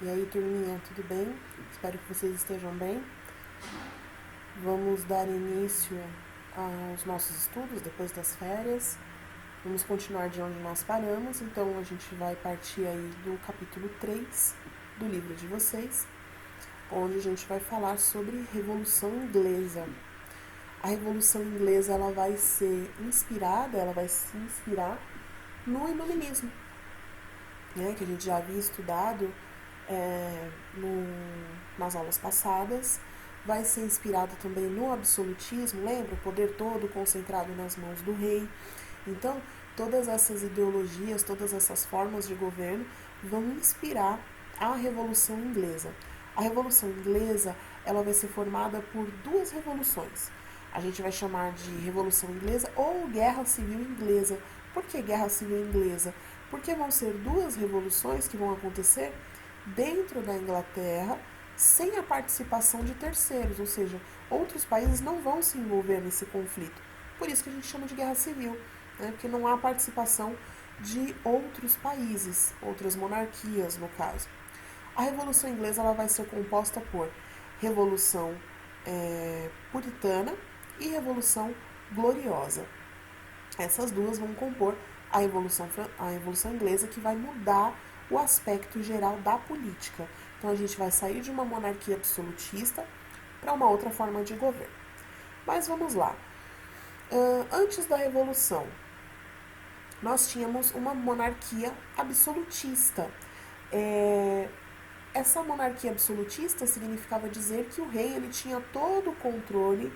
E aí, turminha, tudo bem? Espero que vocês estejam bem. Vamos dar início aos nossos estudos depois das férias. Vamos continuar de onde nós paramos, então a gente vai partir aí do capítulo 3 do livro de vocês, onde a gente vai falar sobre Revolução Inglesa. A Revolução Inglesa ela vai se inspirar no Iluminismo, né, que a gente já havia estudado nas aulas passadas. Vai ser inspirado também no absolutismo, lembra? O poder todo concentrado nas mãos do rei. Então, todas essas ideologias, todas essas formas de governo vão inspirar a Revolução Inglesa. A Revolução Inglesa ela vai ser formada por duas revoluções. A gente vai chamar de Revolução Inglesa ou Guerra Civil Inglesa. Por que Guerra Civil Inglesa? Porque vão ser duas revoluções que vão acontecer dentro da Inglaterra sem a participação de terceiros, ou seja, outros países não vão se envolver nesse conflito. Por isso que a gente chama de guerra civil, né? Porque não há participação de outros países, outras monarquias no caso. A Revolução Inglesa ela vai ser composta por Revolução Puritana e Revolução Gloriosa. Essas duas vão compor a Revolução Inglesa, que vai mudar o aspecto geral da política. Então a gente vai sair de uma monarquia absolutista para uma outra forma de governo. Mas vamos lá. Antes da Revolução, nós tínhamos uma monarquia absolutista. Essa monarquia absolutista significava dizer que o rei ele tinha todo o controle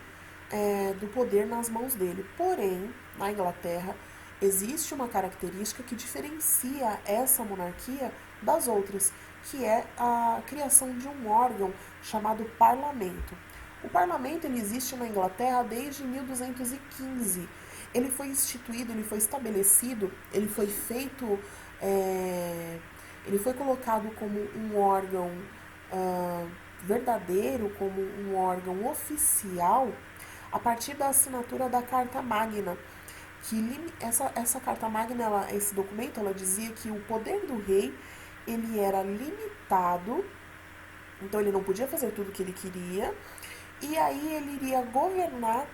do poder nas mãos dele. Porém, na Inglaterra, existe uma característica que diferencia essa monarquia das outras, que é a criação de um órgão chamado parlamento. O parlamento ele existe na Inglaterra desde 1215. Ele foi instituído, ele foi estabelecido, ele foi feito, ele foi colocado como um órgão verdadeiro, como um órgão oficial, a partir da assinatura da Carta Magna. Que essa Carta Magna, esse documento, ela dizia que o poder do rei ele era limitado, então ele não podia fazer tudo o que ele queria, e aí ele iria governar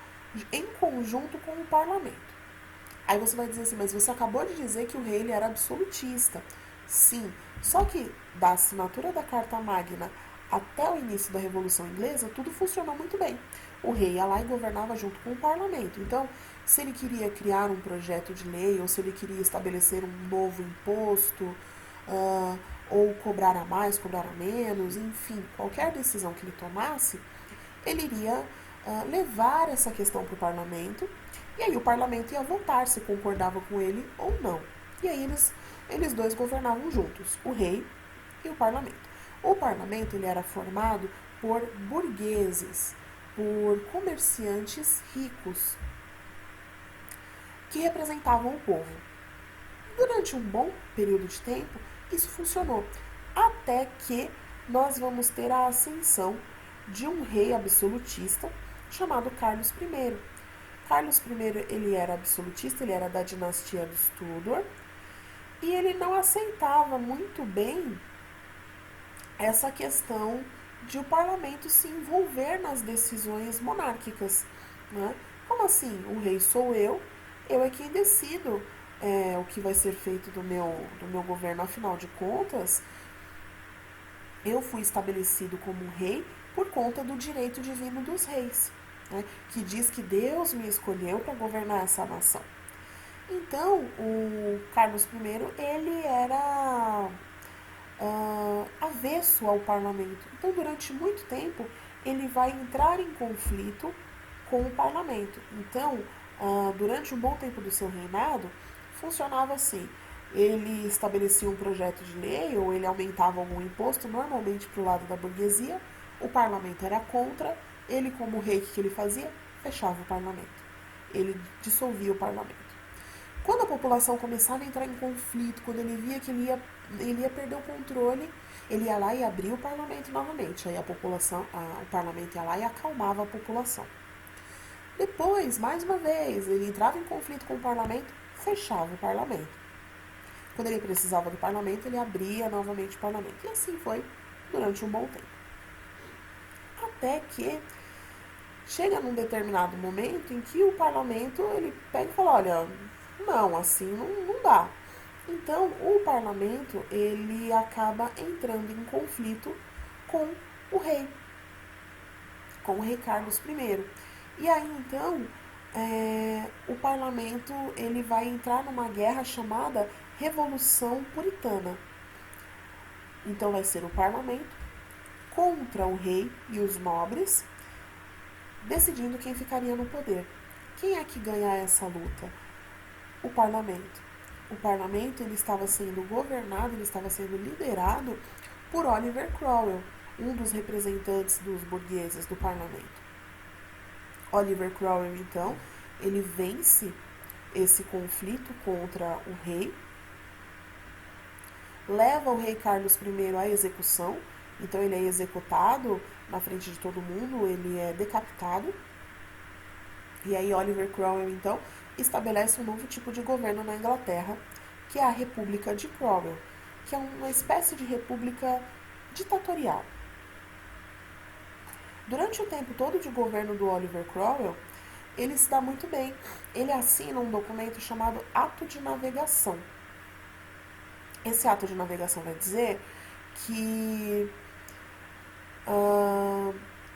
em conjunto com o parlamento. Aí você vai dizer assim, mas você acabou de dizer que o rei ele era absolutista. Sim, só que da assinatura da Carta Magna até o início da Revolução Inglesa, tudo funcionou muito bem. O rei ia lá e governava junto com o parlamento. Então, se ele queria criar um projeto de lei, ou se ele queria estabelecer um novo imposto, ou cobrar a mais, cobrar a menos, enfim, qualquer decisão que ele tomasse, ele iria levar essa questão para o parlamento, e aí o parlamento ia votar se concordava com ele ou não. E aí eles dois governavam juntos, o rei e o parlamento. O parlamento ele era formado por burgueses, por comerciantes ricos, que representavam o povo. Durante um bom período de tempo, isso funcionou, até que nós vamos ter a ascensão de um rei absolutista chamado Carlos I. Carlos I ele era absolutista, ele era da dinastia dos Tudor, e ele não aceitava muito bem essa questão de o parlamento se envolver nas decisões monárquicas. Né? Como assim? O rei sou eu é quem decido o que vai ser feito do meu governo. Afinal de contas, eu fui estabelecido como rei por conta do direito divino dos reis, né? Que diz que Deus me escolheu para governar essa nação. Então, o Carlos I, ele era avesso ao parlamento. Então, durante muito tempo, ele vai entrar em conflito com o parlamento. Então, durante um bom tempo do seu reinado, funcionava assim. Ele estabelecia um projeto de lei ou ele aumentava algum imposto, normalmente para o lado da burguesia. O parlamento era contra. Ele, como rei, o que ele fazia? Fechava o parlamento. Ele dissolvia o parlamento. Quando a população começava a entrar em conflito, quando ele via que ele ia perder o controle, ele ia lá e abria o parlamento novamente. Aí o parlamento ia lá e acalmava a população. Depois, mais uma vez, ele entrava em conflito com o parlamento, fechava o parlamento. Quando ele precisava do parlamento, ele abria novamente o parlamento. E assim foi durante um bom tempo. Até que chega num determinado momento em que o parlamento ele pega e fala, olha, não, assim não dá. Então o parlamento ele acaba entrando em conflito com o rei, com o rei Carlos I. E aí então o parlamento ele vai entrar numa guerra chamada Revolução Puritana. Então vai ser o parlamento contra o rei e os nobres, decidindo quem ficaria no poder. Quem é que ganha essa luta? O parlamento. O parlamento ele estava sendo governado, ele estava sendo liderado por Oliver Cromwell, um dos representantes dos burgueses do parlamento. Oliver Cromwell, então, ele vence esse conflito contra o rei, leva o rei Carlos I à execução, então ele é executado na frente de todo mundo, ele é decapitado. E aí Oliver Cromwell, então, estabelece um novo tipo de governo na Inglaterra, que é a República de Cromwell, que é uma espécie de república ditatorial. Durante o tempo todo de governo do Oliver Cromwell, ele se dá muito bem. Ele assina um documento chamado Ato de Navegação. Esse ato de navegação vai dizer que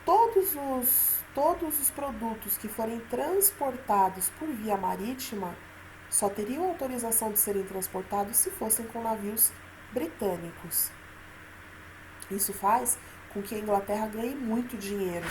todos os produtos que forem transportados por via marítima só teriam autorização de serem transportados se fossem com navios britânicos. Isso faz com que a Inglaterra ganhe muito dinheiro